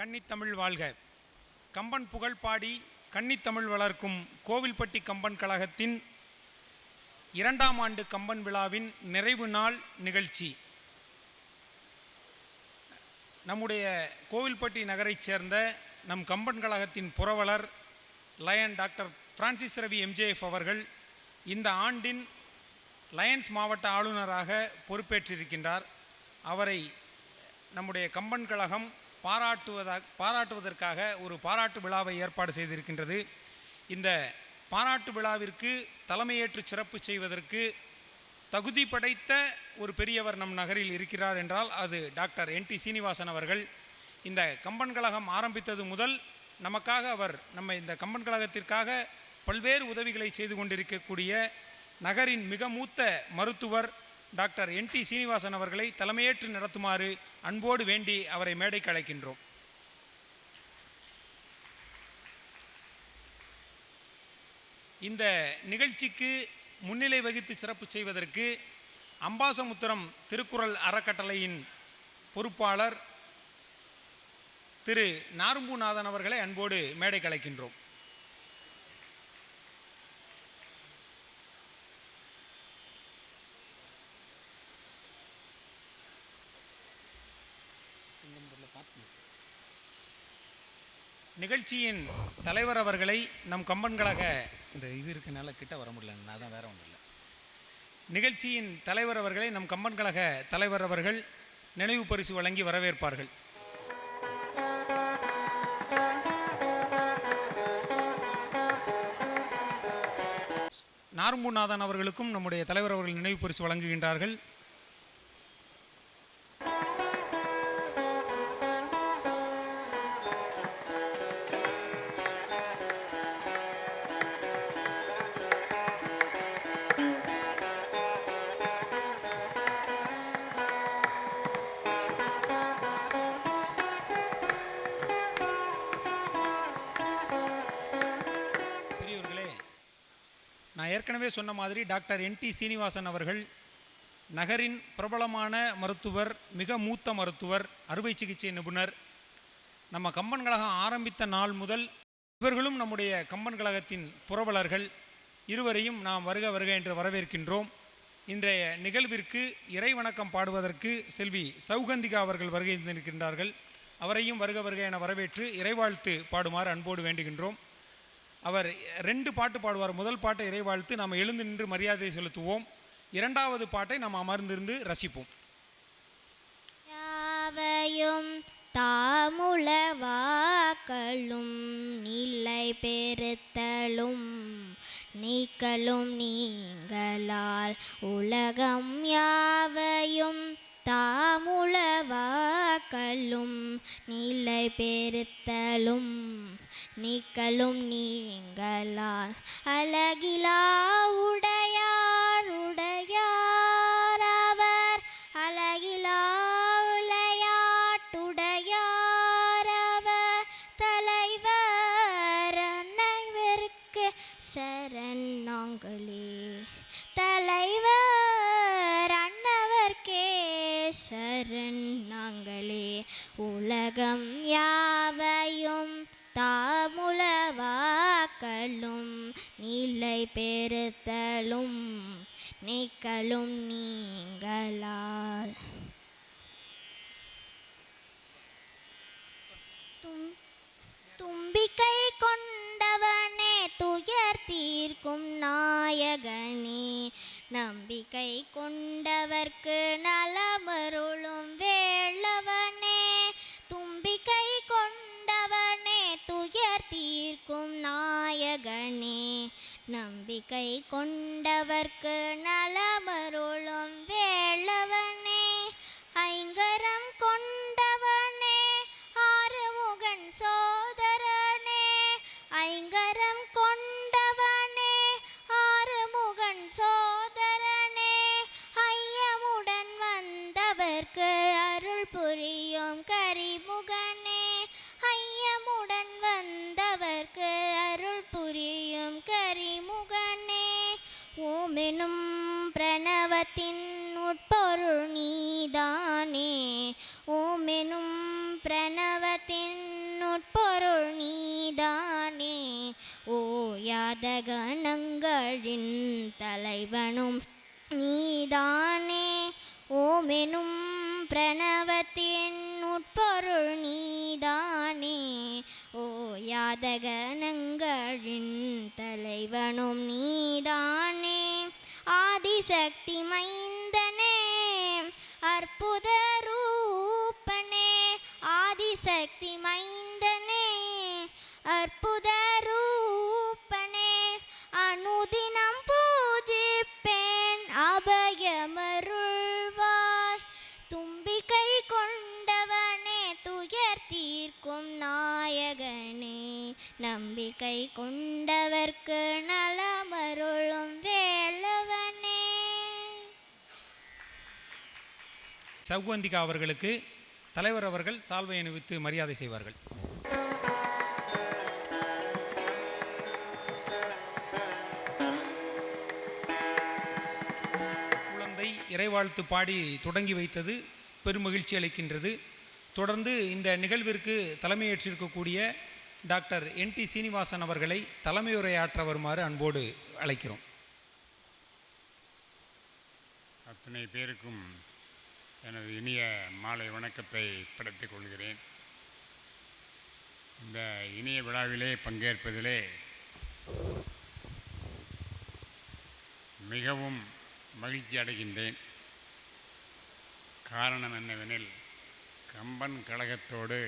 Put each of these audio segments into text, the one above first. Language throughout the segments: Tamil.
கன்னித்தமிழ் வாழ்க. கம்பன் புகழ் பாடி கன்னித்தமிழ் வளர்க்கும் கோவில்பட்டி கம்பன் கழகத்தின் 2ஆம் ஆண்டு கம்பன் விழாவின் நிறைவு நாள் நிகழ்ச்சி. நம்முடைய கோவில்பட்டி நகரைச் சேர்ந்த நம் கம்பன் கழகத்தின் புரவலர் lion doctor Francis Ravi MJF அவர்கள் இந்த ஆண்டின் லயன்ஸ் மாவட்ட ஆளுநராக பொறுப்பேற்றிருக்கின்றார். அவரை நம்முடைய கம்பன் கழகம் பாராட்டுவதற்காக ஒரு பாராட்டு விழாவை ஏற்பாடு செய்திருக்கின்றது. இந்த பாராட்டு விழாவிற்கு தலைமையேற்று சிறப்பு செய்வதற்கு தகுதி படைத்த ஒரு பெரியவர் நம் நகரில் இருக்கிறார் என்றால் அது டாக்டர் என்.டி. சீனிவாசன் அவர்கள். இந்த கம்பன் கழகம் ஆரம்பித்தது முதல் நமக்காக அவர் இந்த கம்பன் கழகத்திற்காக பல்வேறு உதவிகளை செய்து கொண்டிருக்கக்கூடிய நகரின் மிக மூத்த மருத்துவர் டாக்டர் என்.டி. சீனிவாசன் அவர்களை தலைமையேற்று நடத்துமாறு அன்போடு வேண்டி அவரை மேடைக்கு அழைக்கின்றோம். இந்த நிகழ்ச்சிக்கு முன்னிலை வகித்து சிறப்பு செய்வதற்கு அம்பாசமுத்திரம் திருக்குறள் அறக்கட்டளையின் பொறுப்பாளர் திரு நாரும்பூநாதன் அவர்களை அன்போடு மேடைக்கு அழைக்கின்றோம். நிகழ்ச்சியின் தலைவர் அவர்களை நம் கம்பன் கழக இந்த இது இருக்கனால கிட்ட வர முடியல, அதான் வேற ஒன்றும் இல்லை. நிகழ்ச்சியின் தலைவர் அவர்களை நம் கம்பன் கழக தலைவர் அவர்கள் நினைவு பரிசு வழங்கி வரவேற்பார்கள். நாரும்பூநாதன் அவர்களுக்கும் நம்முடைய தலைவர் அவர்கள் நினைவு பரிசு வழங்குகின்றார்கள். நான் ஏற்கனவே சொன்ன மாதிரி டாக்டர் என்.டி. சீனிவாசன் அவர்கள் நகரின் பிரபலமான மருத்துவர், மிக மூத்த மருத்துவர், அறுவை சிகிச்சை நிபுணர். நம்ம கம்பன் கழகம் ஆரம்பித்த நாள் முதல் இவர்களும் நம்முடைய கம்பன் கழகத்தின் புரவலர்கள். இருவரையும் நாம் வருக வருக என்று வரவேற்கின்றோம். இன்றைய நிகழ்விற்கு இறை வணக்கம் பாடுவதற்கு செல்வி சௌகந்திகா அவர்கள் வருகை இருக்கின்றார்கள். அவரையும் வருக வருக என வரவேற்று இறைவாழ்த்து பாடுமாறு அன்போடு வேண்டுகின்றோம். அவர் 2 பாட்டு பாடுவார். முதல் பாட்டை இறைவாழ்த்து நாம் எழுந்து நின்று மரியாதை செலுத்துவோம். 2வது பாட்டை நாம் அமர்ந்திருந்து ரசிப்போம். யாவையும் தாமுளவாக்களும் நிலை பெறுத்தலும் நீக்கலும் நீங்களால் உலகம் யாவையும் தாமுளவாக்களும் நிலை பெறுத்தலும் நீக்கலும் நீங்களால் அழகிலா உடையார் உடையார் அவர் அழகிலா விளையாட்டுடையார் அவர் தலைவர் அனைவருக்கு சரண் நாங்களே தலைவர் அன்னவர்க்கே சரண் நாங்களே உலகம் யாவையும் தாமுளவாக்களும் நிலை பெறுத்தலும் நீக்கலும் நீங்களால் தும்பிக்கை கொண்டவனே துயர் தீர்க்கும் நாயகனே நம்பிக்கை கொண்டவர்க்கு நலமருளும் வேளவனே தும்பிக்கை கொண்டவனே துயர் தீர்க்கும் நாயகனே நம்பிக்கை கொண்டவர்க்கு நலமருளும் வேளவனே ஐங்கரம் கொண்டவனே ஆறுமுகன் சோதரனே ஐங்கரம் கொண்டவனே ஆறுமுகன் சோதரனே ஐயமுடன் வந்தவர்க்கு அருள் புரியும் கரிமுகனே ஐயமுடன் வந்தவர்க்கு அருள் புரியும் கரிமுகனே ஓமெனும் பிரணவத்தின் யாதகணங்களின் தலைவனும் நீதானே. ஓமெனும் பிரணவத்தின் உட்பொருள் நீதானே. ஓ யாதகணங்களின் தலைவனும் நீதானே. ஆதிசக்தி மைந்தனே அற்புத ரூபனே. ஆதிசக்தி மைந்தனே அற்புத ரூபனே. அனுதினம் பூஜிப்பேன் அபயமருள்வாய். தும்பிக்கை கொண்டவனே துயர் தீர்க்கும் நாயகனே. நம்பிக்கை கொண்டவர்க்கு நலமருளும் வேலவனே. சௌகந்திகா அவர்களுக்கு தலைவர் அவர்கள் சால்வை அணிவித்து மரியாதை செய்வார்கள். குழந்தை இறைவாழ்த்து பாடி தொடங்கி வைத்தது பெருமகிழ்ச்சி அளிக்கின்றது. தொடர்ந்து இந்த நிகழ்விற்கு தலைமையேற்றிருக்கக்கூடிய டாக்டர் என்டி சீனிவாசன் அவர்களை தலைமையுரையாற்ற வருமாறு அன்போடு அழைக்கிறோம். அத்தனை பேருக்கும் எனது இனிய மாலை வணக்கத்தை படைத்துக் கொள்கிறேன். இந்த இனிய விழாவிலே பங்கேற்பதிலே மிகவும் மகிழ்ச்சி அடைகின்றேன். காரணம் என்னவெனில், கம்பன் கழகத்தோடு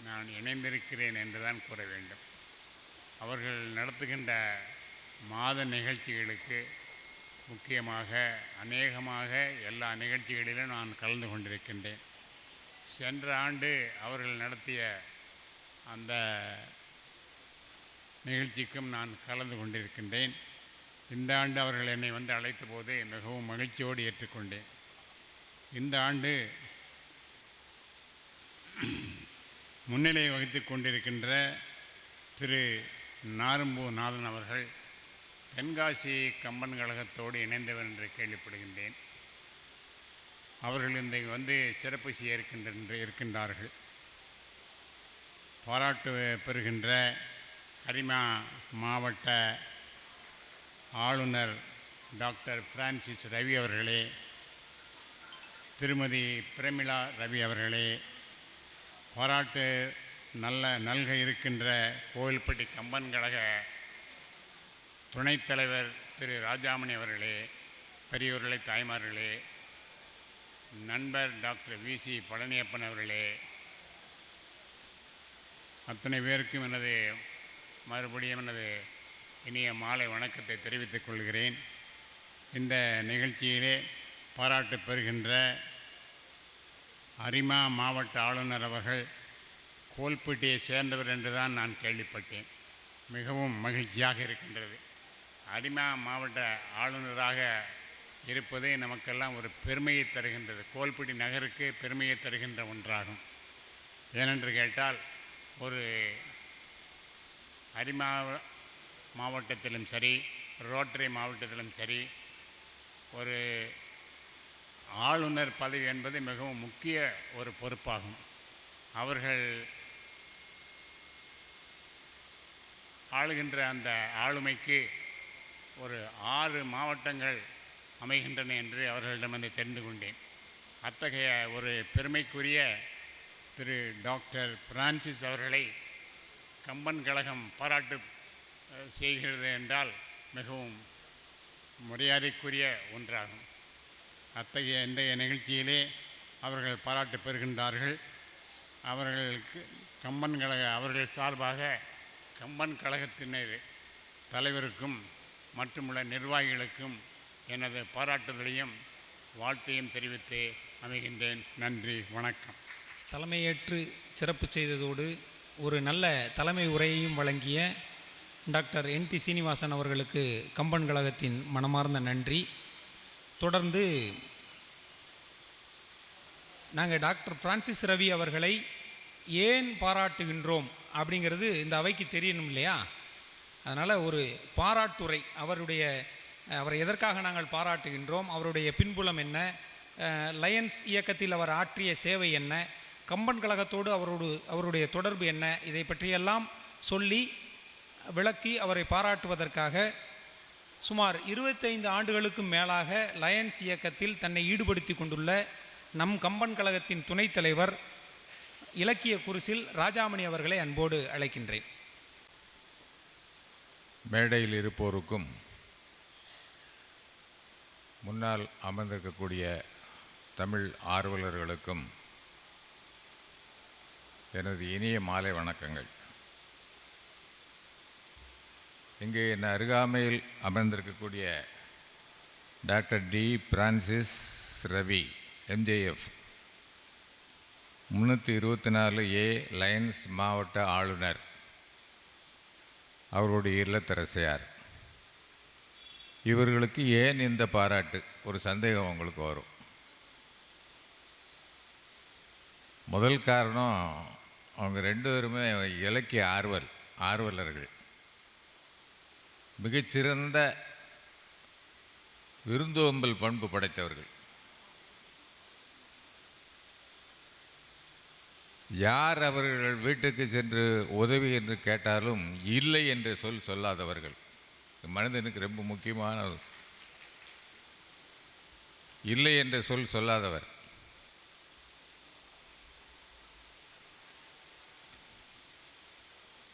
நான் இணைந்திருக்கிறேன் என்றுதான் கூற வேண்டும். அவர்கள் நடத்துகின்ற மாத நிகழ்ச்சிகளுக்கு முக்கியமாக அநேகமாக எல்லா நிகழ்ச்சிகளிலும் நான் கலந்து கொண்டிருக்கின்றேன். சென்ற ஆண்டு அவர்கள் நடத்திய அந்த நிகழ்ச்சிக்கும் நான் கலந்து கொண்டிருக்கின்றேன். இந்த ஆண்டு அவர்கள் என்னை வந்து அழைத்த போது மிகவும் மகிழ்ச்சியோடு ஏற்றுக்கொண்டேன். இந்த ஆண்டு முன்னிலை வகித்து கொண்டிருக்கின்ற திரு நாரும்பு நாதன் அவர்கள் தென்காசி கம்பன் கழகத்தோடு இணைந்தவர் என்று கேள்விப்படுகின்றேன். அவர்கள் இன்றைக்கு வந்து சிறப்பு செய்ய இருக்கின்றார்கள். பாராட்டு பெறுகின்ற ஹரிமா மாவட்ட ஆளுநர் டாக்டர் பிரான்சிஸ் ரவி அவர்களே, திருமதி பிரமிளா ரவி அவர்களே, பாராட்டு நல்க இருக்கின்ற கோவில்பட்டி கம்பன் கழக துணைத் தலைவர் திரு ராஜாமணி அவர்களே, பெரியோர்களே, தாய்மார்களே, நண்பர் டாக்டர் விசி பழனியப்பன் அவர்களே, அத்தனை பேருக்கும் மறுபடியும் எனது இனிய மாலை வணக்கத்தை தெரிவித்துக் கொள்கிறேன். இந்த நிகழ்ச்சியிலே பாராட்டு பெறுகின்ற அரிமா மாவட்ட ஆளுநர் அவர்கள் கோல்பட்டியை சேர்ந்தவர் என்றுதான் நான் கேள்விப்பட்டேன். மிகவும் மகிழ்ச்சியாக இருக்கின்றது. அரிமா மாவட்ட ஆளுநராக இருப்பது நமக்கெல்லாம் ஒரு பெருமையை தருகின்றது. கோல்பட்டி நகருக்கு பெருமையை தருகின்ற ஒன்றாகும். ஏனென்று கேட்டால், ஒரு அரிமா மாவட்டத்திலும் சரி, ரோட்டரி மாவட்டத்திலும் சரி, ஒரு ஆளுநர் பதவி என்பது மிகவும் முக்கிய ஒரு பொறுப்பாகும். அவர்கள் ஆளுகின்ற அந்த ஆளுமைக்கு ஒரு 6 மாவட்டங்கள் அமைகின்றன என்று அவர்களிடமிருந்து தெரிந்து கொண்டேன். அத்தகைய ஒரு பெருமைக்குரிய திரு டாக்டர் பிரான்சிஸ் அவர்களை கம்பன் கழகம் பாராட்டு செய்கிறது என்றால் மிகவும் மரியாதைக்குரிய ஒன்றாகும். அத்தகைய இந்த நிகழ்ச்சியிலே அவர்கள் பாராட்டு பெறுகின்றார்கள். அவர்களுக்கு அவர்கள் சார்பாக கம்பன் கழகத்தினர் தலைவருக்கும் மற்றுமுள்ள நிர்வாகிகளுக்கும் எனது பாராட்டுதலையும் வாழ்த்தையும் தெரிவித்து அமைகின்றேன். நன்றி, வணக்கம். தலைமையேற்று சிறப்பு செய்ததோடு ஒரு நல்ல தலைமை உரையையும் வழங்கிய டாக்டர் என்டி சீனிவாசன் அவர்களுக்கு கம்பன் கழகத்தின் மனமார்ந்த நன்றி. தொடர்ந்து நாங்கள் டாக்டர் பிரான்சிஸ் ரவி அவர்களை ஏன் பாராட்டுகின்றோம் அப்படிங்கிறது இந்த அவைக்கு தெரியணும் இல்லையா? அதனால் ஒரு பாராட்டுரை, அவரை எதற்காக நாங்கள் பாராட்டுகின்றோம், அவருடைய பின்புலம் என்ன, லயன்ஸ் இயக்கத்தில் அவர் ஆற்றிய சேவை என்ன, கம்பன் கழகத்தோடு அவருடைய தொடர்பு என்ன, இதை பற்றியெல்லாம் சொல்லி விளக்கி அவரை பாராட்டுவதற்காக சுமார் 25 ஆண்டுகளுக்கும் மேலாக லயன்ஸ் இயக்கத்தில் தன்னை ஈடுபடுத்தி கொண்டுள்ள நம் கம்பன் கழகத்தின் துணைத் தலைவர் இலக்கிய குருசில் ராஜாமணி அவர்களை அன்போடு அழைக்கின்றேன். மேடையில் இருப்போருக்கும் முன்னால் அமர்ந்திருக்கக்கூடிய தமிழ் ஆர்வலர்களுக்கும் எனது இனிய மாலை வணக்கங்கள். இங்கே என் அருகாமையில் அமர்ந்திருக்கக்கூடிய doctor D Francis Ravi MJF 324A Lions மாவட்ட ஆளுநர், அவருடைய இல்லத்தரசியார், இவர்களுக்கு ஏன் இந்த பாராட்டு? ஒரு சந்தேகம் உங்களுக்கு வரும். முதல் காரணம், அவங்க 2 பேருமே இலக்கிய ஆர்வலர்கள், மிகச்சிறந்த விருந்தோம்பல் பண்பு படைத்தவர்கள். யார் அவர்கள் வீட்டுக்கு சென்று உதவி என்று கேட்டாலும் இல்லை என்று சொல்லாதவர்கள். மனிதனுக்கு ரொம்ப முக்கியமானது இல்லை என்ற சொல்லாதவர்.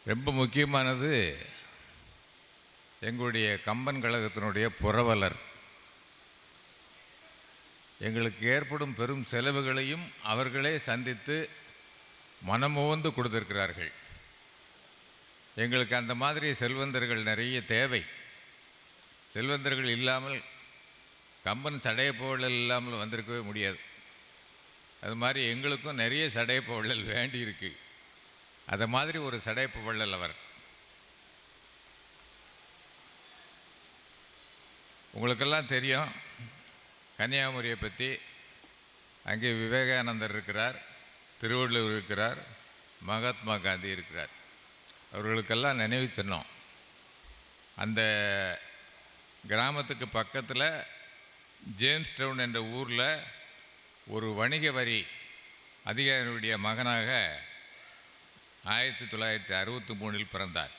ரொம்ப முக்கியமானது எங்களுடைய கம்பன் கழகத்தினுடைய புரவலர். எங்களுக்கு ஏற்படும் பெரும் செலவுகளையும் அவர்களே சந்தித்து மனமோந்து கொடுத்திருக்கிறார்கள். எங்களுக்கு அந்த மாதிரி செல்வந்தர்கள் நிறைய தேவை. செல்வந்தர்கள் இல்லாமல் கம்பன் சடையப்பவழல் இல்லாமல் வந்திருக்கவே முடியாது. அது மாதிரி எங்களுக்கும் நிறைய சடையப்பவழல் வேண்டி இருக்கு. அதை மாதிரி ஒரு சடையப்பவழல் அவர். உங்களுக்கெல்லாம் தெரியும் கன்னியாகுமரியை பற்றி. அங்கே விவேகானந்தர் இருக்கிறார், திருவள்ளுவர் இருக்கிறார், மகாத்மா காந்தி இருக்கிறார். அவர்களுக்கெல்லாம் நினைவு சின்னம். அந்த கிராமத்துக்கு பக்கத்தில் ஜேம்ஸ் டவுன் என்ற ஊரில் ஒரு வணிக வரி அதிகாரியுடைய மகனாக 1963 பிறந்தார்.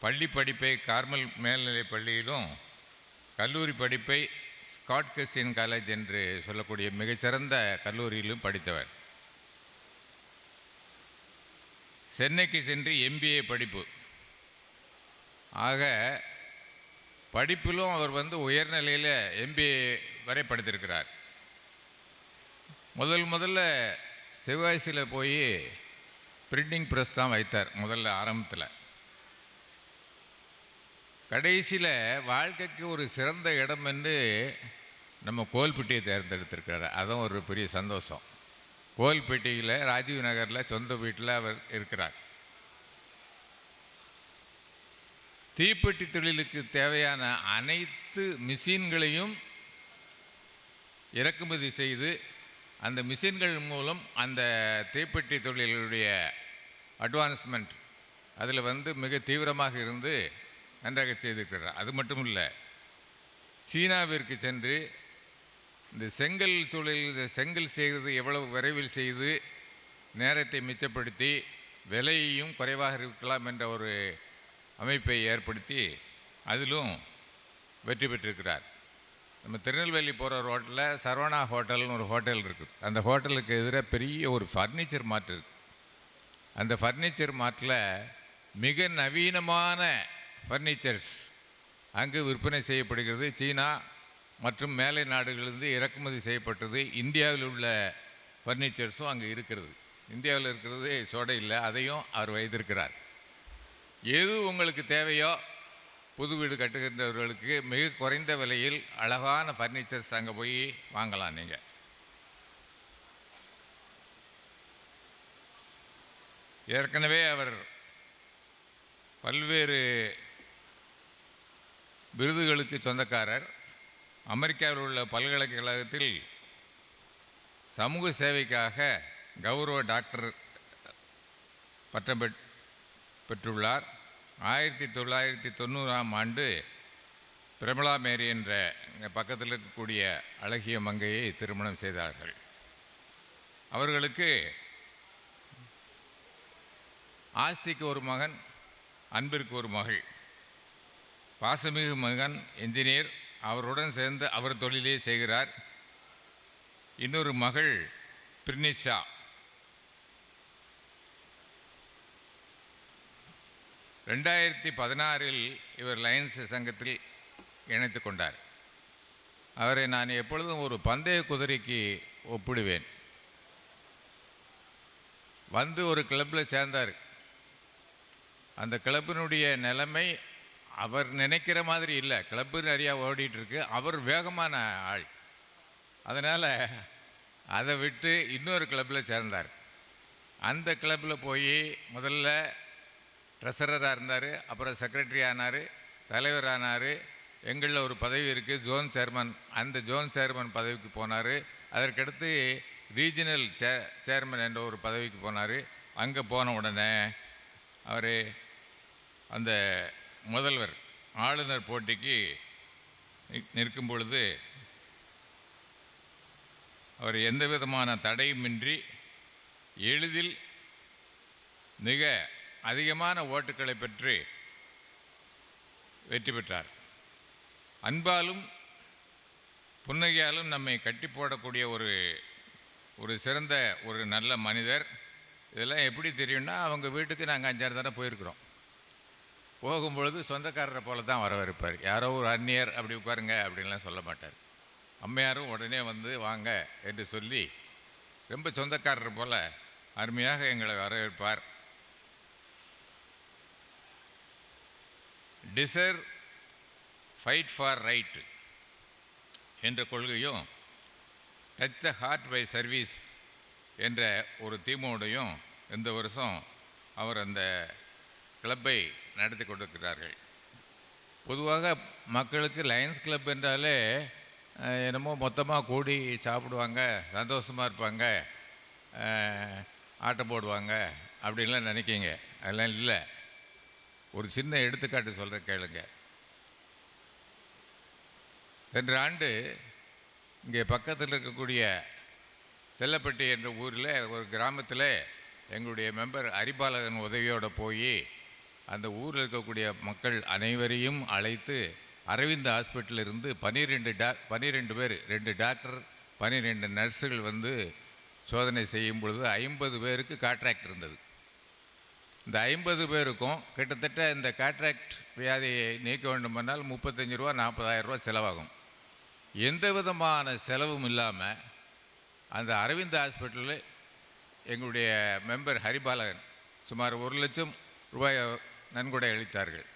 பள்ளி படிப்பை கார்மல் மேல்நிலைப் பள்ளியிலும், கல்லூரி படிப்பை ஸ்காட் கிறிஸ்டியன் காலேஜ் என்று சொல்லக்கூடிய மிகச்சிறந்த கல்லூரியிலும் படித்தவர். சென்னைக்கு சென்று MBA படிப்பு. ஆக படிப்பிலும் அவர் உயர்நிலையில் MBA வரை படித்திருக்கிறார். முதல்ல சிவகாசியில் போய் பிரிண்டிங் ப்ரெஸ் தான் வைத்தார் முதல்ல ஆரம்பத்தில். கடைசியில் வாழ்க்கைக்கு ஒரு சிறந்த இடம் என்று நம்ம கோல்பட்டியை தேர்ந்தெடுத்திருக்கிறார். அதுவும் ஒரு பெரிய சந்தோஷம். கோல்பட்டியில் ராஜீவ் நகரில் சொந்த வீட்டில் அவர் இருக்கிறார். தீப்பெட்டி தொழிலுக்கு தேவையான அனைத்து மிஷின்களையும் இறக்குமதி செய்து அந்த மிஷின்கள் மூலம் அந்த தீப்பெட்டி தொழிலுடைய அட்வான்ஸ்மெண்ட் அதில் மிக தீவிரமாக இருந்து நன்றாக செய்திருக்கிறார். அது மட்டும் இல்லை, சீனாவிற்கு சென்று இந்த செங்கல் செய்கிறது எவ்வளவு விரைவில் செய்து நேரத்தை மிச்சப்படுத்தி விலையையும் குறைவாக இருக்கலாம் என்ற ஒரு அமைப்பை ஏற்படுத்தி அதிலும் வெற்றி பெற்றிருக்கிறார். நம்ம திருநெல்வேலி போகிற ரோட்டில் சரவணா ஹோட்டல்னு ஒரு ஹோட்டல் இருக்குது. அந்த ஹோட்டலுக்கு எதிராக பெரிய ஒரு ஃபர்னிச்சர் மார்ட் இருக்குது. அந்த ஃபர்னிச்சர் மார்ட்டில் மிக நவீனமான ஃபர்னிச்சர்ஸ் அங்கு விற்பனை செய்யப்படுகிறது. சீனா மற்றும் மேலை நாடுகளிலிருந்து இறக்குமதி செய்யப்பட்டது. இந்தியாவில் உள்ள ஃபர்னிச்சர்ஸும் அங்கே இருக்கிறது. இந்தியாவில் இருக்கிறது சோடை இல்லை, அதையும் அவர் வைத்திருக்கிறார். எது உங்களுக்கு தேவையோ புது வீடு கட்டுகின்றவர்களுக்கு மிக குறைந்த விலையில் அழகான ஃபர்னிச்சர்ஸ் அங்கே போய் வாங்கலாம். நீங்கள் ஏற்கனவே அவர் பல்வேறு விருதுகளுக்கு சொந்தக்காரர். அமெரிக்காவில் உள்ள பல்கலைக்கழகத்தில் சமூக சேவைக்காக கௌரவ டாக்டர் பட்டம் பெற்றுள்ளார். 1990 பிரமிளா மேரி என்ற பக்கத்தில் இருக்கக்கூடிய அழகிய மங்கையை திருமணம் செய்தார்கள். அவர்களுக்கு ஆஸ்திக்கு ஒரு மகன், அன்பிற்கு ஒரு மகள், பாசமிகு மகன் என்ஜினியர், அவருடன் சேர்ந்து அவர் தொழிலே செய்கிறார். இன்னொரு மகள் பிரினிஷா. ரெண்டாயிரத்தி 16 இவர் லயன்ஸ் சங்கத்தில் இணைத்து கொண்டார். அவரை நான் எப்பொழுதும் ஒரு பந்தய குதிரைக்கு ஒப்பிடுவேன். வந்து ஒரு கிளப்பில் சேர்ந்தார். அந்த கிளப்பினுடைய நிலைமை அவர் நினைக்கிற மாதிரி இல்லை. கிளப்பு நிறையா ஓடிட்டுருக்கு, அவர் வேகமான ஆள். அதனால் அதை விட்டு இன்னொரு கிளப்பில் சேர்ந்தார். அந்த கிளப்பில் போய் முதல்ல ட்ரெஸரராக இருந்தார், அப்புறம் செக்ரட்டரி ஆனார், தலைவர் ஆனார். எங்களில் ஒரு பதவி இருக்குது, ஜோன் சேர்மன். அந்த ஜோன் சேர்மன் பதவிக்கு போனார். அதற்கடுத்து ரீஜனல் சேர்மன் என்ற ஒரு பதவிக்கு போனார். அங்கே போன உடனே அவர் அந்த முதல்வர் ஆளுநர் போட்டிக்கு நிற்கும் பொழுது அவர் எந்த விதமான தடையுமின்றி எளிதில் மிக அதிகமான ஓட்டுக்களை பெற்று வெற்றி பெற்றார். அன்பாலும் புன்னகையாலும் நம்மை கட்டி போடக்கூடிய ஒரு சிறந்த ஒரு நல்ல மனிதர். இதெல்லாம் எப்படி தெரியும்னா, அவங்க வீட்டுக்கு நாங்கள் 5-6 தடவை போயிருக்கிறோம். போகும்பொழுது சொந்தக்காரரை போல தான் வரவேற்பார். யாரோ ஒரு அந்நியர் அப்படி உட்காருங்க அப்படின்லாம் சொல்ல மாட்டார். அம்மையாரும் உடனே வந்து வாங்க என்று சொல்லி ரொம்ப சொந்தக்காரர் போல் அருமையாக எங்களை வரவேற்பார். டிசர்வ், ஃபைட் ஃபார் ரைட் என்ற கொள்கையும், touch the heart by service என்ற ஒரு தீமோடையும் இந்த வருஷம் அவர் அந்த கிளப்பை நடத்தி கொடுக்கிறார்கள். பொதுவாக மக்களுக்கு லயன்ஸ் கிளப் என்றாலே என்னமோ மொத்தமாக கூடி சாப்பிடுவாங்க, சந்தோஷமாக இருப்பாங்க, ஆட்டம் போடுவாங்க அப்படின்லாம் நினைக்கிங்க. அதெல்லாம் இல்லை. ஒரு சின்ன எடுத்துக்காட்டு சொல்கிறேன் கேளுங்க. சென்ற ஆண்டு இங்கே பக்கத்தில் இருக்கக்கூடிய செல்லப்பட்டி என்ற ஊரில் ஒரு கிராமத்தில் எங்களுடைய மெம்பர் அரிபாலகன் உதவியோடு போய் அந்த ஊரில் இருக்கக்கூடிய மக்கள் அனைவரையும் அழைத்து அரவிந்த் ஹாஸ்பிட்டலில் இருந்து 12 பேர், 2 டாக்டர் 12 நர்ஸுகள் வந்து சோதனை செய்யும் பொழுது 50 பேருக்கு காட்ராக்ட் இருந்தது. இந்த 50 பேருக்கும் கிட்டத்தட்ட இந்த காட்ராக்ட் வியாதியை நீக்க வேண்டுமென்றால் 35 ரூபா 40,000 ரூபா செலவாகும். எந்த விதமான செலவும் இல்லாமல் அந்த அரவிந்த் ஹாஸ்பிட்டலில் எங்களுடைய மெம்பர் ஹரிபாலகன் சுமார் 1 லட்சம் ரூபாய் நன்கொடை அளித்தார்கள்.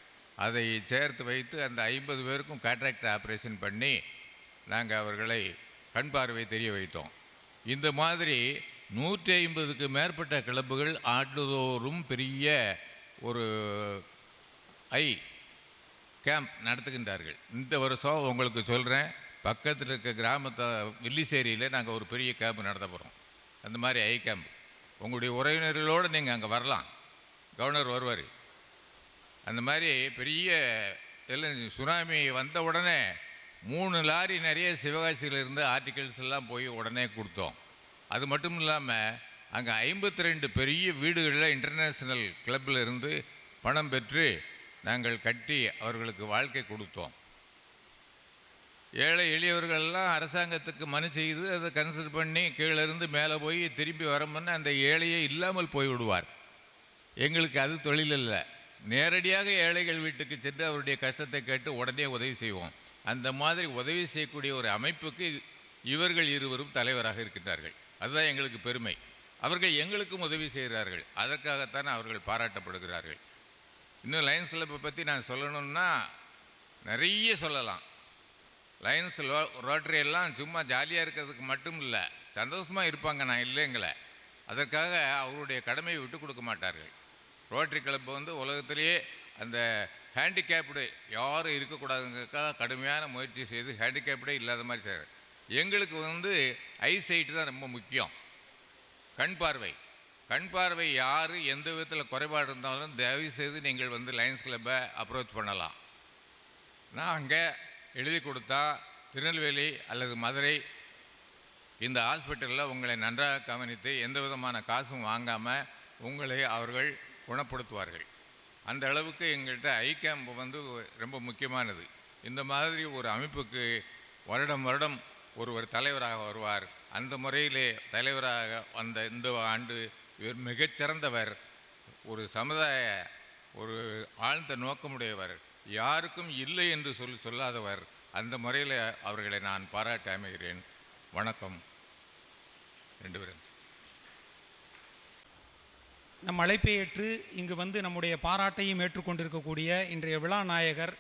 அதை சேர்த்து வைத்து அந்த 50 பேருக்கும் காட்ராக்ட் ஆப்ரேஷன் பண்ணி நாங்கள் அவர்களை கண் பார்வை தெரிய வைத்தோம். இந்த மாதிரி 150க்கு மேற்பட்ட கிளப்புகள் ஆண்டுதோறும் பெரிய ஒரு ஐ கேம்ப் நடத்துகின்றார்கள். இந்த வருஷம் உங்களுக்கு சொல்கிறேன், பக்கத்தில் இருக்க கிராமத்தை வில்லிசேரியில் நாங்கள் ஒரு பெரிய கேம்ப் நடத்த போகிறோம். அந்த மாதிரி ஐ கேம்ப் உங்களுடைய உறவினர்களோடு நீங்கள் அங்கே வரலாம். கவர்னர் வருவார். அந்த மாதிரி பெரிய எல்லாம் சுனாமி வந்த உடனே 3 லாரி நிறைய சிவகாசியிலிருந்து ஆர்டிகல்ஸ் எல்லாம் போய் உடனே கொடுத்தோம். அது மட்டும் இல்லாமல் அங்கே 52 பெரிய வீடுகளில் இன்டர்நேஷ்னல் கிளப்பில் இருந்து பணம் பெற்று நாங்கள் கட்டி அவர்களுக்கு வாழ்க்கை கொடுத்தோம். ஏழை எளியவர்கள்லாம் அரசாங்கத்துக்கு மனு செய்து அதை கன்சிடர் பண்ணி கீழேருந்து மேலே போய் திரும்பி வரமுன்னு அந்த ஏழையை இல்லாமல் போய்விடுவார். எங்களுக்கு அது தொழில் இல்லை. நேரடியாக ஏழைகள் வீட்டுக்கு சென்று அவருடைய கஷ்டத்தை கேட்டு உடனே உதவி செய்வோம். அந்த மாதிரி உதவி செய்யக்கூடிய ஒரு அமைப்புக்கு இவர்கள் இருவரும் தலைவராக இருக்கின்றார்கள். அதுதான் எங்களுக்கு பெருமை. அவர்கள் எங்களுக்கும் உதவி செய்கிறார்கள். அதற்காகத்தான் அவர்கள் பாராட்டப்படுகிறார்கள். இன்னும் லயன்ஸ் கிளப்பை பற்றி நான் சொல்லணும்னா நிறைய சொல்லலாம். லயன்ஸ் ரோட்டரி எல்லாம் சும்மா ஜாலியாக இருக்கிறதுக்கு மட்டும் இல்லை, சந்தோஷமாக இருப்பாங்க. நான் இல்லைங்களே, அதற்காக அவருடைய கடமையை விட்டு கொடுக்க மாட்டார்கள். ரோட்டரி கிளப்பு வந்து உலகத்திலேயே அந்த ஹேண்டிகேப்டு யாரும் இருக்கக்கூடாதுங்கிறதுக்காக கடுமையான முயற்சி செய்து ஹேண்டிகேப்டே இல்லாத மாதிரி செய்கிறார். எங்களுக்கு வந்து ஐசைட்டு தான் ரொம்ப முக்கியம். கண் பார்வை யார் எந்த விதத்தில் குறைபாடு இருந்தாலும் தயவு செய்து நீங்கள் வந்து லயன்ஸ் கிளப்பை அப்ரோச் பண்ணலாம். நான் அங்கே எழுதி கொடுத்தா திருநெல்வேலி அல்லது மதுரை இந்த ஹாஸ்பிட்டலில் உங்களை நன்றாக கவனித்து எந்த விதமான காசும் வாங்காமல் உங்களை அவர்கள் குணப்படுத்துவார்கள். அந்த அளவுக்கு எங்கள்கிட்ட ஐகேம்ப் வந்து ரொம்ப முக்கியமானது. இந்த மாதிரி ஒரு அமைப்புக்கு வருடம் வருடம் ஒருவர் தலைவராக வருவார். அந்த முறையிலே தலைவராக வந்த இந்த ஆண்டு இவர் மிகச்சிறந்தவர், ஒரு சமுதாய ஒரு ஆழ்ந்த நோக்கமுடையவர், யாருக்கும் இல்லை என்று சொல்லாதவர். அந்த முறையில் அவர்களை நான் பாராட்டி அமைகிறேன். வணக்கம். 2 பேரும் நம் அழைப்பை ஏற்று இங்கு வந்து நம்முடைய பாராட்டையும் ஏற்றுக்கொண்டிருக்கக்கூடிய இன்றைய விழா நாயகர்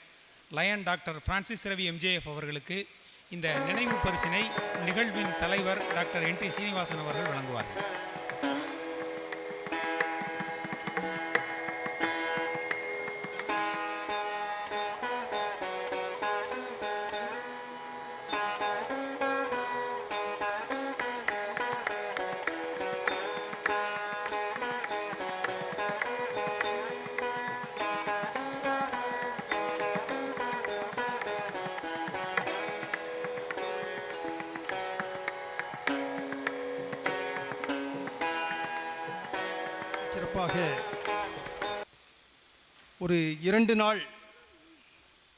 lion doctor Francis Ravi MJF அவர்களுக்கு இந்த நினைவு பரிசினை நிகழ்வின் தலைவர் டாக்டர் NT சீனிவாசன் அவர்கள் வழங்குவார்கள். சிறப்பாக ஒரு 2 நாள்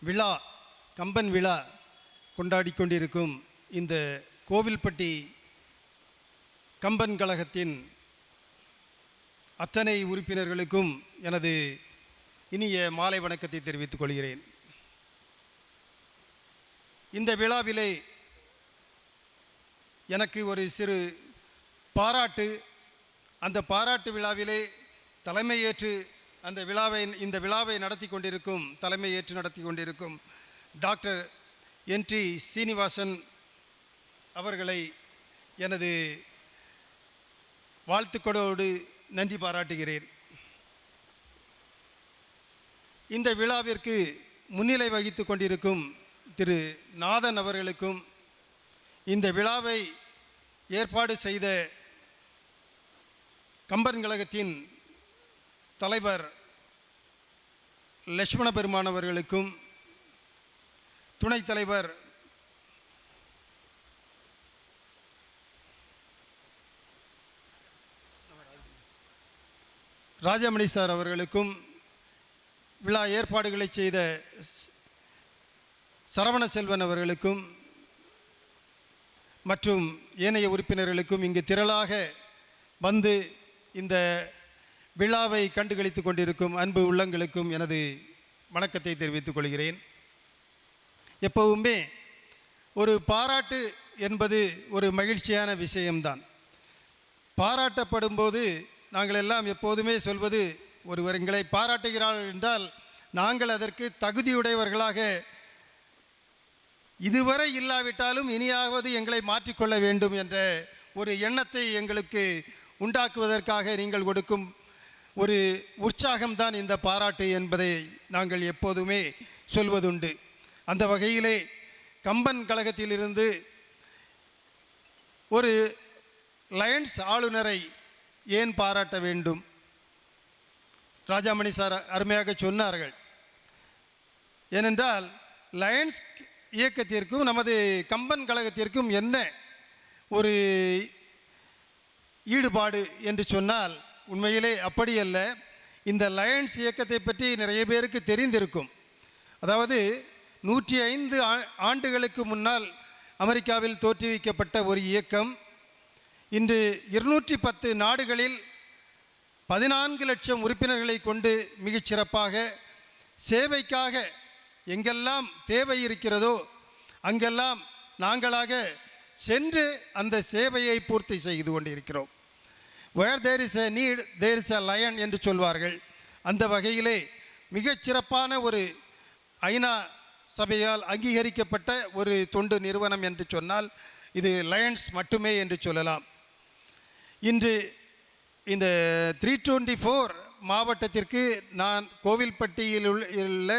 விழா, கம்பன் விழா கொண்டாடி கொண்டிருக்கும் இந்த கோவில்பட்டி கம்பன் கழகத்தின் அத்தனை உறுப்பினர்களுக்கும் எனது இனிய மாலை வணக்கத்தை தெரிவித்துக் கொள்கிறேன். இந்த விழாவிலே எனக்கு ஒரு சிறு பாராட்டு, அந்த பாராட்டு விழாவிலே தலைமையேற்று இந்த விழாவை நடத்தி கொண்டிருக்கும் தலைமையேற்று நடத்தி கொண்டிருக்கும் டாக்டர் NT சீனிவாசன் அவர்களை எனது வாழ்த்துக்களோடு நன்றி பாராட்டுகிறேன். இந்த விழாவிற்கு முன்னிலை வகித்து கொண்டிருக்கும் திரு நாதன் அவர்களுக்கும், இந்த விழாவை ஏற்பாடு செய்த கம்பன் கழகத்தின் தலைவர் லட்சுமண பெருமான் அவர்களுக்கும், துணைத் தலைவர் ராஜமணி சார் அவர்களுக்கும், விழா ஏற்பாடுகளை செய்த சரவண செல்வன் அவர்களுக்கும் மற்றும் ஏனைய உறுப்பினர்களுக்கும், இங்கு திரளாக வந்து இந்த விழாவை கண்டுகளித்து கொண்டிருக்கும் அன்பு உள்ளங்களுக்கும் எனது வணக்கத்தை தெரிவித்துக் கொள்கிறேன். எப்பவுமே ஒரு பாராட்டு என்பது ஒரு மகிழ்ச்சியான விஷயம்தான். பாராட்டப்படும் போது நாங்கள் எல்லாம் எப்போதுமே சொல்வது, ஒருவர் எங்களை பாராட்டுகிறார்கள் என்றால் நாங்கள் அதற்கு தகுதியுடையவர்களாக, இதுவரை இல்லாவிட்டாலும் இனியாவது எங்களை மாற்றிக்கொள்ள வேண்டும் என்ற ஒரு எண்ணத்தை எங்களுக்கு உண்டாக்குவதற்காக நீங்கள் கொடுக்கும் ஒரு உற்சாகம்தான் இந்த பாராட்டு என்பதை நாங்கள் எப்போதுமே சொல்வதுண்டு. அந்த வகையிலே கம்பன் கழகத்திலிருந்து ஒரு லயன்ஸ் ஆளுநரை ஏன் பாராட்ட வேண்டும்? ராஜாமணி சார் அருமையாக சொன்னார்கள். ஏனென்றால் லயன்ஸ் இயக்கத்திற்கும் நமது கம்பன் கழகத்திற்கும் என்ன ஒரு ஈடுபாடு என்று சொன்னால், உண்மையிலே அப்படியல்ல. இந்த லயன்ஸ் இயக்கத்தை பற்றி நிறைய பேருக்கு தெரிந்திருக்கும். அதாவது 105 ஆண்டுகளுக்கு முன்னால் அமெரிக்காவில் தோற்றுவிக்கப்பட்ட ஒரு இயக்கம் இன்று 210 நாடுகளில் 14 லட்சம் உறுப்பினர்களை கொண்டு மிகச்சிறப்பாக சேவைக்காக எங்கெல்லாம் தேவை இருக்கிறதோ அங்கெல்லாம் நாங்களாக சென்று அந்த சேவையை பூர்த்தி செய்து கொண்டிருக்கிறோம். Where there is a need there is a lion என்று சொல்வார்கள். அந்த வகையிலே மிகச்சிறப்பான ஒரு ஐநா சபையால் அங்கீகரிக்கப்பட்ட ஒரு தொண்டு நிறுவனம் என்று சொன்னால் இது லயன்ஸ் மட்டுமே என்று சொல்லலாம். இன்று இந்த 324 மாவட்டத்திற்கு நான் கோவில்பட்டியில் உள்ள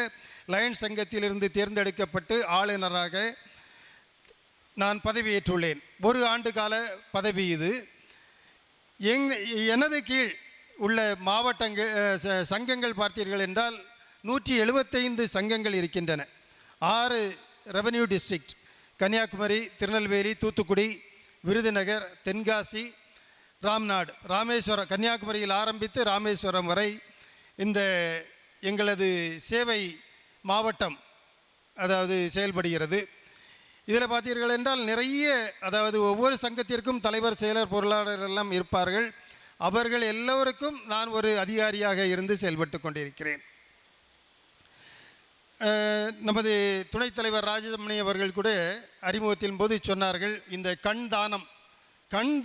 லயன்ஸ் சங்கத்திலிருந்து தேர்ந்தெடுக்கப்பட்டு ஆளுநராக நான் பதவியேற்றுள்ளேன். 1 ஆண்டு கால பதவி இது. எனது கீழ் உள்ள மாவட்டங்கள் சங்கங்கள் பார்த்தீர்கள் என்றால் 175 சங்கங்கள் இருக்கின்றன. 6 ரெவென்யூ டிஸ்ட்ரிக்ட், கன்னியாகுமரி, திருநெல்வேலி, தூத்துக்குடி, விருதுநகர், தென்காசி, ராம்நாடு, ராமேஸ்வரம், கன்னியாகுமரியில் ஆரம்பித்து ராமேஸ்வரம் வரை இந்த எங்களது சேவை மாவட்டம் அதாவது செயல்படுகிறது. இதில் பார்த்தீர்கள் என்றால் நிறைய, அதாவது ஒவ்வொரு சங்கத்திற்கும் தலைவர், செயலர், பொருளாளர் எல்லாம் இருப்பார்கள். அவர்கள் எல்லோருக்கும் நான் ஒரு அதிகாரியாக இருந்து செயல்பட்டு கொண்டிருக்கிறேன். நமது துணைத் தலைவர் ராஜமணி அவர்கள் கூட அறிமுகத்தின் போது சொன்னார்கள், இந்த கண்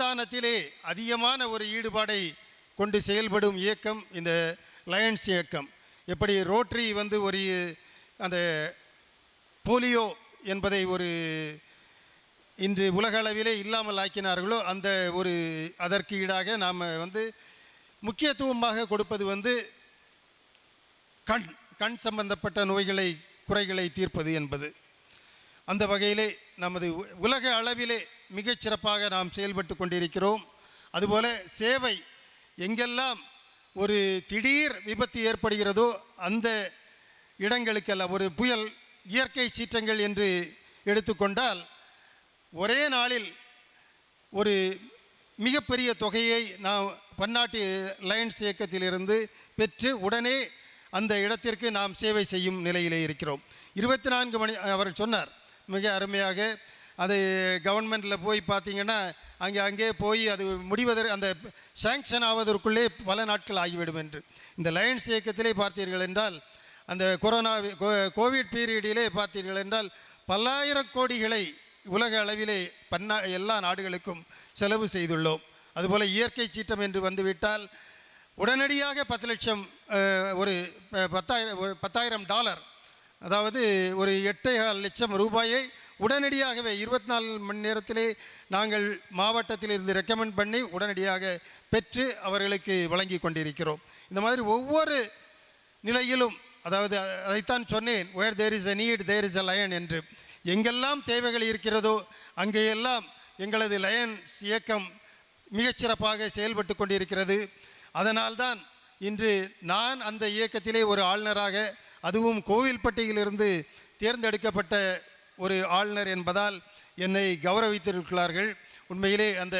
தானத்திலே அதிகமான ஒரு ஈடுபாடை கொண்டு செயல்படும் இயக்கம் இந்த லயன்ஸ் இயக்கம். எப்படி ரோட்டரி ஒரு அந்த போலியோ என்பதை இன்று உலக அளவிலே இல்லாமல் ஆக்கினார்களோ, அந்த அதற்கு ஈடாக நாம் முக்கியத்துவமாக கொடுப்பது கண் சம்பந்தப்பட்ட குறைகளை தீர்ப்பது என்பது. அந்த வகையிலே நமது உலக அளவிலே மிகச்சிறப்பாக நாம் செயல்பட்டு கொண்டிருக்கிறோம். அதுபோல் சேவை, எங்கெல்லாம் ஒரு திடீர் விபத்து ஏற்படுகிறதோ அந்த இடங்களுக்கெல்லாம், ஒரு புயல், இயற்கை சீற்றங்கள் என்று எடுத்துக்கொண்டால், ஒரே நாளில் ஒரு மிகப்பெரிய தொகையை நாம் பன்னாட்டு லயன்ஸ் இயக்கத்திலிருந்து பெற்று உடனே அந்த இடத்திற்கு நாம் சேவை செய்யும் நிலையிலே இருக்கிறோம். 24 மணி, அவர் சொன்னார் மிக அருமையாக, அது கவர்மெண்ட்டில் போய் பார்த்திங்கன்னா அங்கே போய் அது அந்த சாங்ஷன் ஆவதற்குள்ளே பல நாட்கள் ஆகிவிடும் என்று. இந்த லயன்ஸ் இயக்கத்திலே பார்த்தீர்கள் என்றால், அந்த கோவிட் பீரியடிலே பார்த்தீர்கள் என்றால் பல்லாயிரம் கோடிகளை உலக அளவிலே எல்லா நாடுகளுக்கும் செலவு செய்துள்ளோம். அதுபோல் இயற்கை சீற்றம் என்று வந்துவிட்டால் உடனடியாக 10 லட்சம், ஒரு $10,000, அதாவது ஒரு 8.25 லட்சம் ரூபாயை உடனடியாகவே 24 மணி நேரத்திலே நாங்கள் மாவட்டத்தில் இருந்து ரெக்கமெண்ட் பண்ணி உடனடியாக பெற்று அவர்களுக்கு வழங்கி கொண்டிருக்கிறோம். இந்த மாதிரி ஒவ்வொரு நிலையிலும், அதாவது அதைத்தான் சொன்னேன், where there is a need there is a lion என்று. எங்கெல்லாம் தேவைகள் இருக்கிறதோ அங்கேயெல்லாம் எங்களது லயன்ஸ் இயக்கம் மிகச்சிறப்பாக செயல்பட்டு கொண்டிருக்கிறது. அதனால்தான் இன்று நான் அந்த இயக்கத்திலே ஒரு ஆளுநராக, அதுவும் கோவில்பட்டியிலிருந்து தேர்ந்தெடுக்கப்பட்ட ஒரு ஆளுநர் என்பதால் என்னை கௌரவித்திருக்கிறார்கள். உண்மையிலே அந்த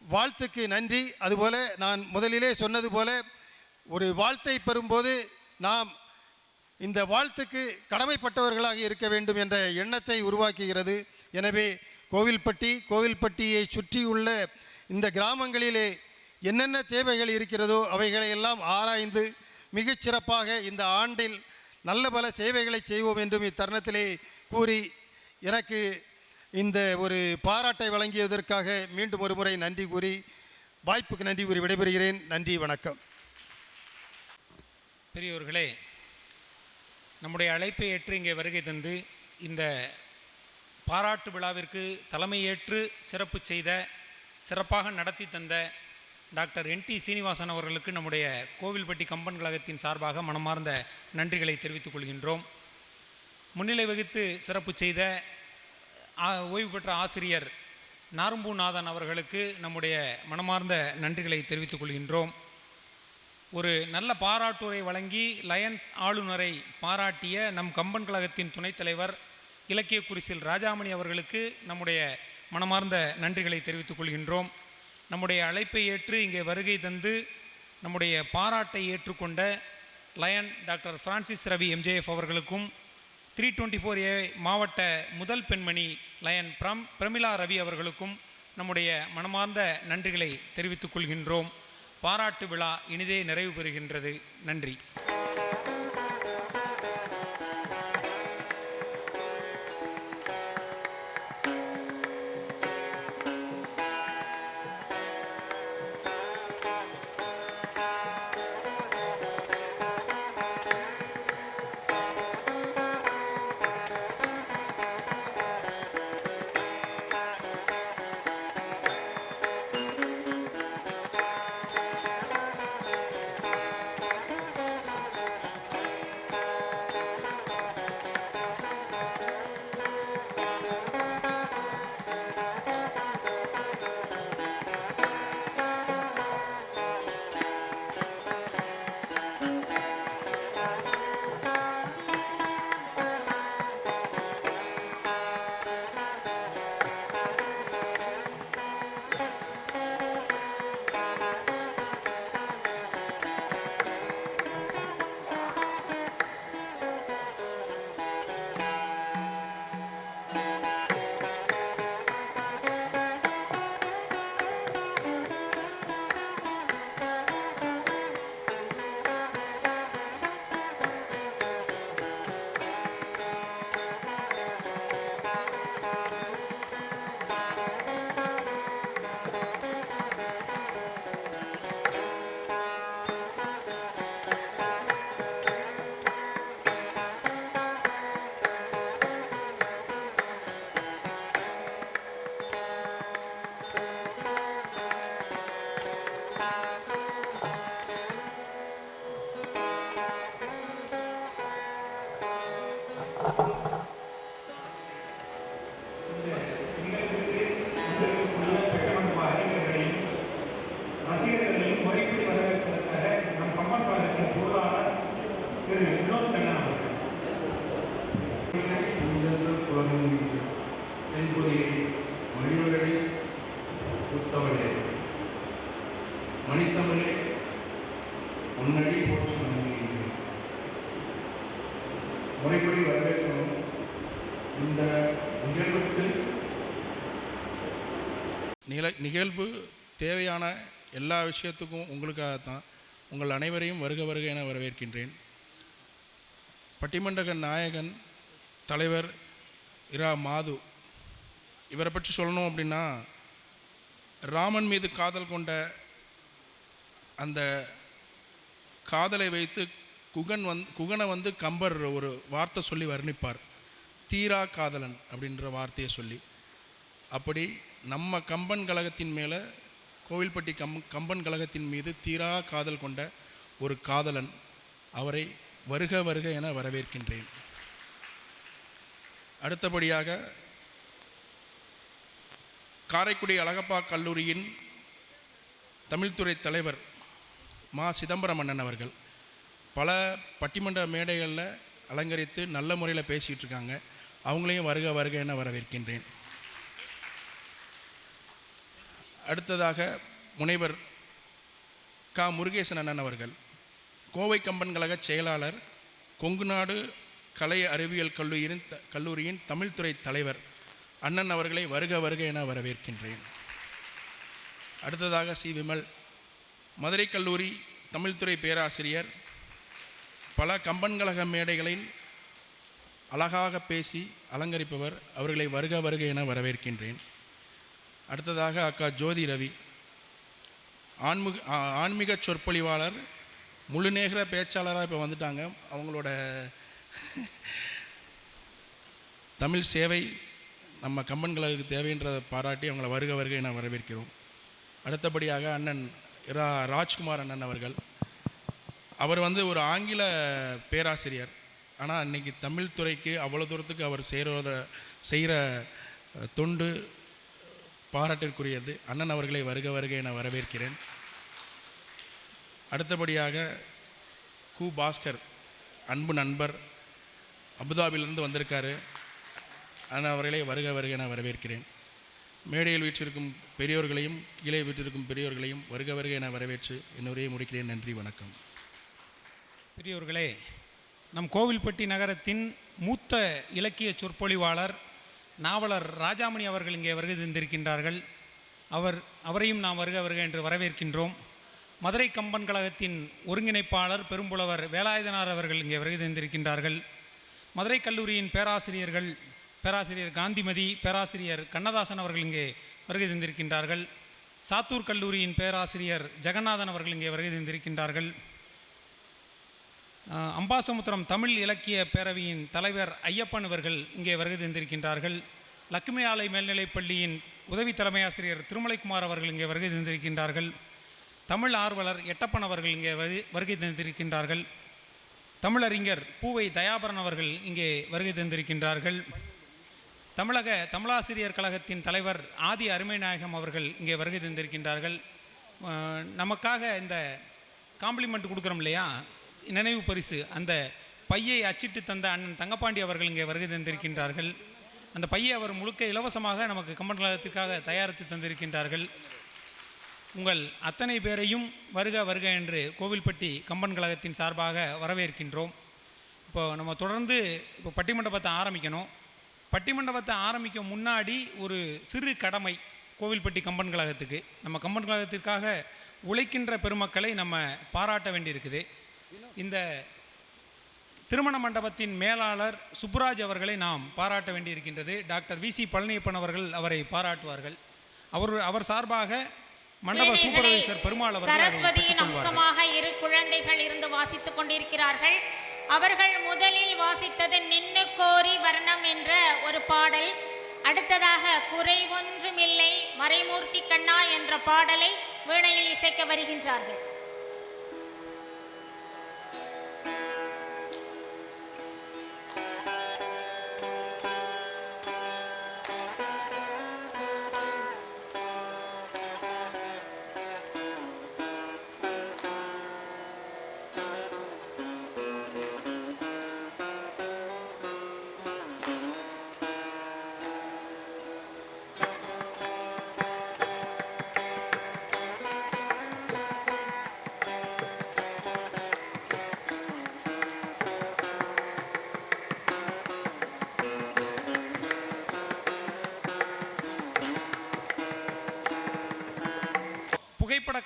வாழ்த்துக்கு நன்றி. அதுபோல் நான் முதலிலே சொன்னது போல, ஒரு வாழ்த்தை பெறும்போது நாம் இந்த வாழ்த்துக்கு கடமைப்பட்டவர்களாக இருக்க வேண்டும் என்ற எண்ணத்தை உருவாக்குகிறது. எனவே கோவில்பட்டியை சுற்றியுள்ள இந்த கிராமங்களிலே என்னென்ன தேவைகள் இருக்கிறதோ அவைகளை எல்லாம் ஆராய்ந்து மிகச்சிறப்பாக இந்த ஆண்டில் நல்ல பல சேவைகளை செய்வோம் என்றும் இத்தருணத்திலே கூறி, எனக்கு இந்த ஒரு பாராட்டை வழங்கியதற்காக மீண்டும் ஒரு முறை நன்றி கூறி, வாய்ப்புக்கு நன்றி கூறி விடைபெறுகிறேன். நன்றி, வணக்கம். பெரியோர்களே, நம்முடைய அழைப்பை ஏற்று இங்கே வருகை தந்து இந்த பாராட்டு விழாவிற்கு தலைமையேற்று சிறப்பு செய்த, சிறப்பாக நடத்தி தந்த டாக்டர் NT சீனிவாசன் அவர்களுக்கு நம்முடைய கோவில்பட்டி கம்பன் கழகத்தின் சார்பாக மனமார்ந்த நன்றிகளை தெரிவித்துக் கொள்கின்றோம். முன்னிலை வகித்து சிறப்பு செய்த ஓய்வு பெற்ற ஆசிரியர் நாரும்பூநாதன் அவர்களுக்கு நம்முடைய மனமார்ந்த நன்றிகளை தெரிவித்துக் கொள்கின்றோம். ஒரு நல்ல பாராட்டுரை வழங்கி லயன்ஸ் ஆளுநரை பாராட்டிய நம் கம்பன் கழகத்தின் துணைத் தலைவர் இலக்கிய குறிசில் ராஜாமணி அவர்களுக்கு நம்முடைய மனமார்ந்த நன்றிகளை தெரிவித்துக் கொள்கின்றோம். நம்முடைய அழைப்பை ஏற்று இங்கே வருகை தந்து நம்முடைய பாராட்டை ஏற்றுக்கொண்ட lion doctor Francis Ravi MJF அவர்களுக்கும் 324A மாவட்ட முதல் பெண்மணி லயன் பிரமிளா ரவி அவர்களுக்கும் நம்முடைய மனமார்ந்த நன்றிகளை தெரிவித்துக் கொள்கின்றோம். பாராட்டு விழா இனிதே நிறைவு பெறுகின்றது. நன்றி. திரு வினோத் கண்ணன் அவர்கள். மொழிவழி புத்தவளே மணித்தமிழே முன்னடி போற்றி வணங்குகின்றேன். முறைப்படி வரவேற்கணும். இந்த நிகழ்வுக்கு நிகழ்வு தேவையான எல்லா விஷயத்துக்கும் உங்களுக்காகத்தான். உங்கள் அனைவரையும் வருக வருக என வரவேற்கின்றேன். பட்டிமன்ற நாயகன் தலைவர் இரா மாது, இவரை பற்றி சொல்லணும் அப்படின்னா, ராமன் மீது காதல் கொண்ட அந்த காதலை வைத்து குகனை வந்து கம்பர் ஒரு வார்த்தை சொல்லி வர்ணிப்பார், தீரா காதலன் அப்படின்ற வார்த்தையை சொல்லி. அப்படி நம்ம கம்பன் கழகத்தின் மேலே, கோவில்பட்டி கம்பன் கழகத்தின் மீது தீரா காதல் கொண்ட ஒரு காதலன், அவரை வருக வருக என வரவேற்கின்றேன். அடுத்தபடியாக காரைக்குடி அழகப்பா கல்லூரியின் தமிழ்துறை தலைவர் மா சிதம்பரம் அண்ணன் அவர்கள் பல பட்டிமன்ற மேடைகளில் அலங்கரித்து நல்ல முறையில் பேசிகிட்டு இருக்காங்க. அவங்களையும் வருக வருக என வரவேற்கின்றேன். அடுத்ததாக முனைவர் கா முருகேசன் அண்ணன் அவர்கள் கோவை கம்பன் கழக செயலாளர், கொங்குநாடு கலை அறிவியல் கல்லூரியின் தமிழ்துறை தலைவர் அண்ணன் அவர்களை வருக வருக என வரவேற்கின்றேன். அடுத்ததாக சி விமல், மதுரை கல்லூரி தமிழ்துறை பேராசிரியர், பல கம்பன் கழக மேடைகளில் அழகாக பேசி அலங்கரிப்பவர், அவர்களை வருக வருக என வரவேற்கின்றேன். அடுத்ததாக அக்கா ஜோதி ரவி, ஆன்மீக சொற்பொழிவாளர், முழுநேர பேச்சாளராக இப்போ வந்துட்டாங்க. அவங்களோட தமிழ் சேவை நம்ம கம்பன் கழகத்துக்கு தேவைன்றதை பாராட்டி அவங்கள வருக வருக என வரவேற்கிறோம். அடுத்தபடியாக அண்ணன் ராஜ்குமார் அண்ணன் அவர்கள், அவர் வந்து ஒரு ஆங்கில பேராசிரியர். ஆனால் இன்றைக்கி தமிழ் துறைக்கு அவ்வளோ தூரத்துக்கு அவர் செய்கிற தொண்டு பாராட்டிற்குரியது. அண்ணன் அவர்களை வருக வருக என வரவேற்கிறேன். அடுத்தபடியாக கு பாஸ்கர், அன்பு நண்பர், அபுதாபிலிருந்து வந்திருக்காரு. அண்ணன் அவர்களை வருக வருக என வரவேற்கிறேன். மேடையில் வீற்றிருக்கும் பெரியோர்களையும் கீழே வீற்றிருக்கும் பெரியோர்களையும் வருக வருக என வரவேற்று என்னுரையை முடிக்கிறேன். நன்றி, வணக்கம். பெரியோர்களே, நம் கோவில்பட்டி நகரத்தின் மூத்த இலக்கிய சொற்பொழிவாளர் நாவலர் ராஜாமணி அவர்கள் இங்கே வருகை தந்திருக்கின்றார்கள். அவரையும் நாம் வருக வருக என்று வரவேற்கின்றோம். மதுரை கம்பன் கழகத்தின் ஒருங்கிணைப்பாளர் பெரும்புலவர் வேலாயுதனார் அவர்கள் இங்கே வருகை தந்திருக்கின்றார்கள். மதுரை கல்லூரியின் பேராசிரியர் காந்திமதி, பேராசிரியர் கண்ணதாசன் அவர்கள் இங்கே வருகை தந்திருக்கின்றார்கள். சாத்தூர் கல்லூரியின் பேராசிரியர் ஜெகநாதன் அவர்கள் இங்கே வருகை தந்திருக்கின்றார்கள். அம்பாசமுத்திரம் தமிழ் இலக்கிய பேரவையின் தலைவர் ஐயப்பன் அவர்கள் இங்கே வருகை தந்திருக்கின்றார்கள். லக்ஷ்மி ஆலை மேல்நிலைப்பள்ளியின் உதவி தலைமை ஆசிரியர் திருமலைக்குமார் அவர்கள் இங்கே வருகை தந்திருக்கின்றார்கள். தமிழ் ஆர்வலர் எட்டப்பன் அவர்கள் இங்கே வருகை தந்திருக்கின்றார்கள். தமிழறிஞர் பூவை தயாபரன் அவர்கள் இங்கே வருகை தந்திருக்கின்றார்கள். தமிழக தமிழாசிரியர் கழகத்தின் தலைவர் ஆதி அருமைநாயகம் அவர்கள் இங்கே வருகை தந்திருக்கின்றார்கள். நமக்காக இந்த காம்ப்ளிமெண்ட் கொடுக்குறோம் இல்லையா, நினைவு பரிசு, அந்த பையை அச்சிட்டு தந்த அண்ணன் தங்கப்பாண்டி அவர்கள் இங்கே வருகை தந்திருக்கின்றார்கள். அந்த பையை அவர் முழுக்க இலவசமாக நமக்கு கம்பன் கழகத்திற்காக தயாரித்து தந்திருக்கின்றார்கள். உங்கள் அத்தனை பேரையும் வருக வருக என்று கோவில்பட்டி கம்பன் கழகத்தின் சார்பாக வரவேற்கின்றோம். நம்ம தொடர்ந்து பட்டிமண்டபத்தை ஆரம்பிக்கணும். பட்டிமண்டபத்தை ஆரம்பிக்க முன்னாடி ஒரு சிறு கடமை கோவில்பட்டி கம்பன் கழகத்துக்கு. நம்ம கம்பன் கழகத்திற்காக உழைக்கின்ற பெருமக்களை நம்ம பாராட்ட வேண்டியிருக்குது. இந்த திருமண மண்டபத்தின் மேலாளர் சுப்புராஜ் அவர்களை நாம் பாராட்ட வேண்டியிருக்கின்றது. டாக்டர் வி சி பழனியப்பன் அவர்கள் அவரை பாராட்டுவார்கள். அவர் சார்பாக மண்டப சூப்பர்வைசர் பெருமாள் அவர்கள் சரஸ்வதியின் அம்சமாக இரு குழந்தைகள் இருந்து வாசித்துக் கொண்டிருக்கிறார்கள். அவர்கள் முதலில் வாசித்தது நின்னு கோரி வர்ணம் என்ற ஒரு பாடல். அடுத்ததாக குறை ஒன்றுமில்லை மறைமூர்த்தி கண்ணா என்ற பாடலை வீணையில் இசைக்க வருகின்றார்கள்.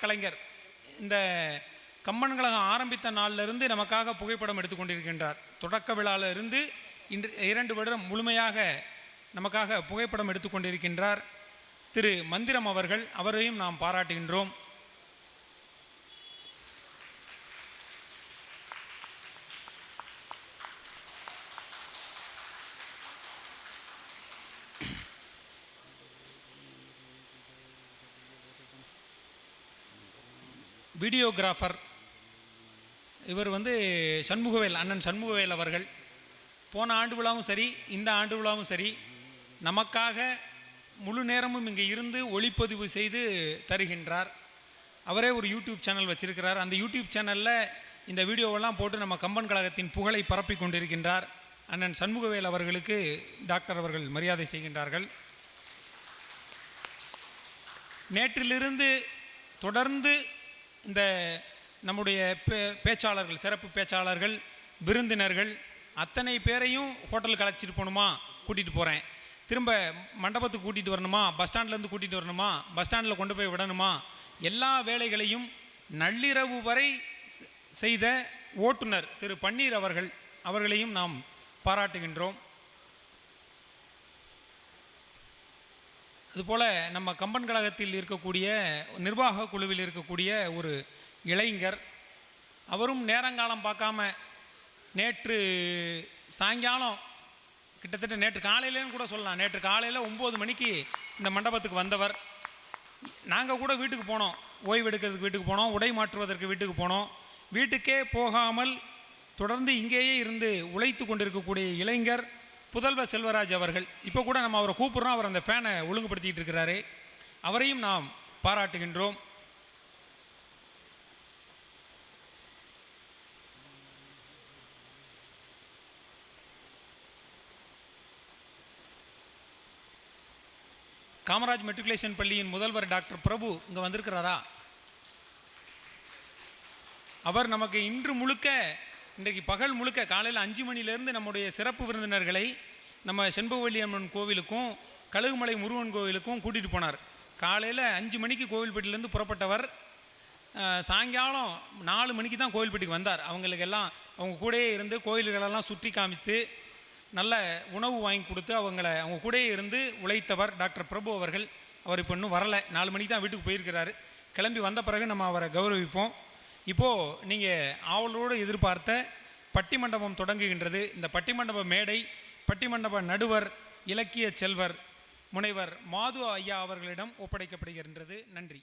கலைஞர் இந்த கம்பன் கழகம் ஆரம்பித்த நாளிலிருந்து நமக்காக புகைப்படம் எடுத்துக்கொண்டிருக்கின்றார். தொடக்க விழாவில் இருந்து இன்று 2 வருடம் முழுமையாக நமக்காக புகைப்படம் எடுத்துக்கொண்டிருக்கின்றார் திரு மந்திரம் அவர்கள். அவரையும் நாம் பாராட்டுகின்றோம். வீடியோகிராஃபர் இவர் சண்முகவேல், அண்ணன் சண்முகவேல் அவர்கள். போன ஆண்டு விழாவும் சரி, இந்த ஆண்டு விழாவும் சரி, நமக்காக முழு நேரமும் இங்கே இருந்து ஒளிப்பதிவு செய்து தருகின்றார். அவரே ஒரு யூடியூப் சேனல் வச்சிருக்கிறார். அந்த யூடியூப் சேனலில் இந்த வீடியோவெல்லாம் போட்டு நம்ம கம்பன் கழகத்தின் புகழை பரப்பி கொண்டிருக்கின்றார். அண்ணன் சண்முகவேல் அவர்களுக்கு டாக்டர் அவர்கள் மரியாதை செய்கின்றார்கள். நேற்றிலிருந்து தொடர்ந்து இந்த நம்முடைய பேச்சாளர்கள், சிறப்பு பேச்சாளர்கள், விருந்தினர்கள் அத்தனை பேரையும் ஹோட்டலுக்கு அழைச்சிட்டு போகணுமா, கூட்டிகிட்டு போகிறேன், திரும்ப மண்டபத்துக்கு கூட்டிகிட்டு வரணுமா, பஸ் ஸ்டாண்ட்லேருந்து கூட்டிகிட்டு வரணுமா, பஸ் ஸ்டாண்டில் கொண்டு போய் விடணுமா, எல்லா வேலைகளையும் நள்ளிரவு வரை செய்த ஓட்டுநர் திரு பன்னீர் அவர்களையும் நாம் பாராட்டுகின்றோம். அதுபோல் நம்ம கம்பன் கழகத்தில் இருக்கக்கூடிய நிர்வாக குழுவில் இருக்கக்கூடிய ஒரு இளைஞர், அவரும் நேரங்காலம் பார்க்காம நேற்று சாயங்காலம், கிட்டத்தட்ட நேற்று காலையிலேன்னு கூட சொல்லலாம், நேற்று காலையில் 9 மணிக்கு இந்த மண்டபத்துக்கு வந்தவர். நாங்கள் கூட வீட்டுக்கு போனோம், ஓய்வு எடுக்கிறதுக்கு வீட்டுக்கு போனோம், உடை மாற்றுவதற்கு வீட்டுக்கு போனோம். வீட்டுக்கே போகாமல் தொடர்ந்து இங்கேயே இருந்து உழைத்து கொண்டிருக்கக்கூடிய இளைஞர் புதல்வர் செல்வராஜ் அவர்கள். இப்போ கூட நம்ம அவரை கூப்பிட்றோம், அவர் அந்த ஃபேனை ஒழுங்குபடுத்திகிட்டு இருக்கிறாரு. அவரையும் நாம் பாராட்டுகின்றோம். காமராஜ் மெட்ரிகுலேஷன் பள்ளியின் முதல்வர் டாக்டர் பிரபு இங்கே வந்திருக்கிறாரா? அவர் நமக்கு இன்றைக்கு பகல் முழுக்க காலையில் 5 மணிலேருந்து நம்முடைய சிறப்பு விருந்தினர்களை நம்ம செண்பகவல்லி அம்மன் கோவிலுக்கும் கழுகுமலை முருகன் கோவிலுக்கும் கூட்டிகிட்டு போனார். காலையில் 5 மணிக்கு கோவில்பட்டியிலேருந்து புறப்பட்டவர் சாயங்காலம் 4 மணிக்கு தான் கோவில்பட்டிக்கு வந்தார். அவங்களுக்கெல்லாம் அவங்க கூடயே இருந்து கோயில்களெல்லாம் சுற்றி காமித்து நல்ல உணவு வாங்கி கொடுத்து அவங்க கூடயே இருந்து உழைத்தவர் டாக்டர் பிரபு அவர்கள். அவர் இப்போ இன்னும் வரலை, 4 மணிக்கு தான் வீட்டுக்கு போயிருக்கிறாரு. கிளம்பி வந்த பிறகு நம்ம அவரை கௌரவிப்போம். இப்போது நீங்கள் ஆவலோடு எதிர்பார்த்த பட்டிமண்டபம் தொடங்குகின்றது. இந்த பட்டிமண்டப மேடை பட்டிமண்டப நடுவர் இலக்கிய செல்வர் முனைவர் மாது ஐயா அவர்களிடம் ஒப்படைக்கப்படுகின்றது. நன்றி.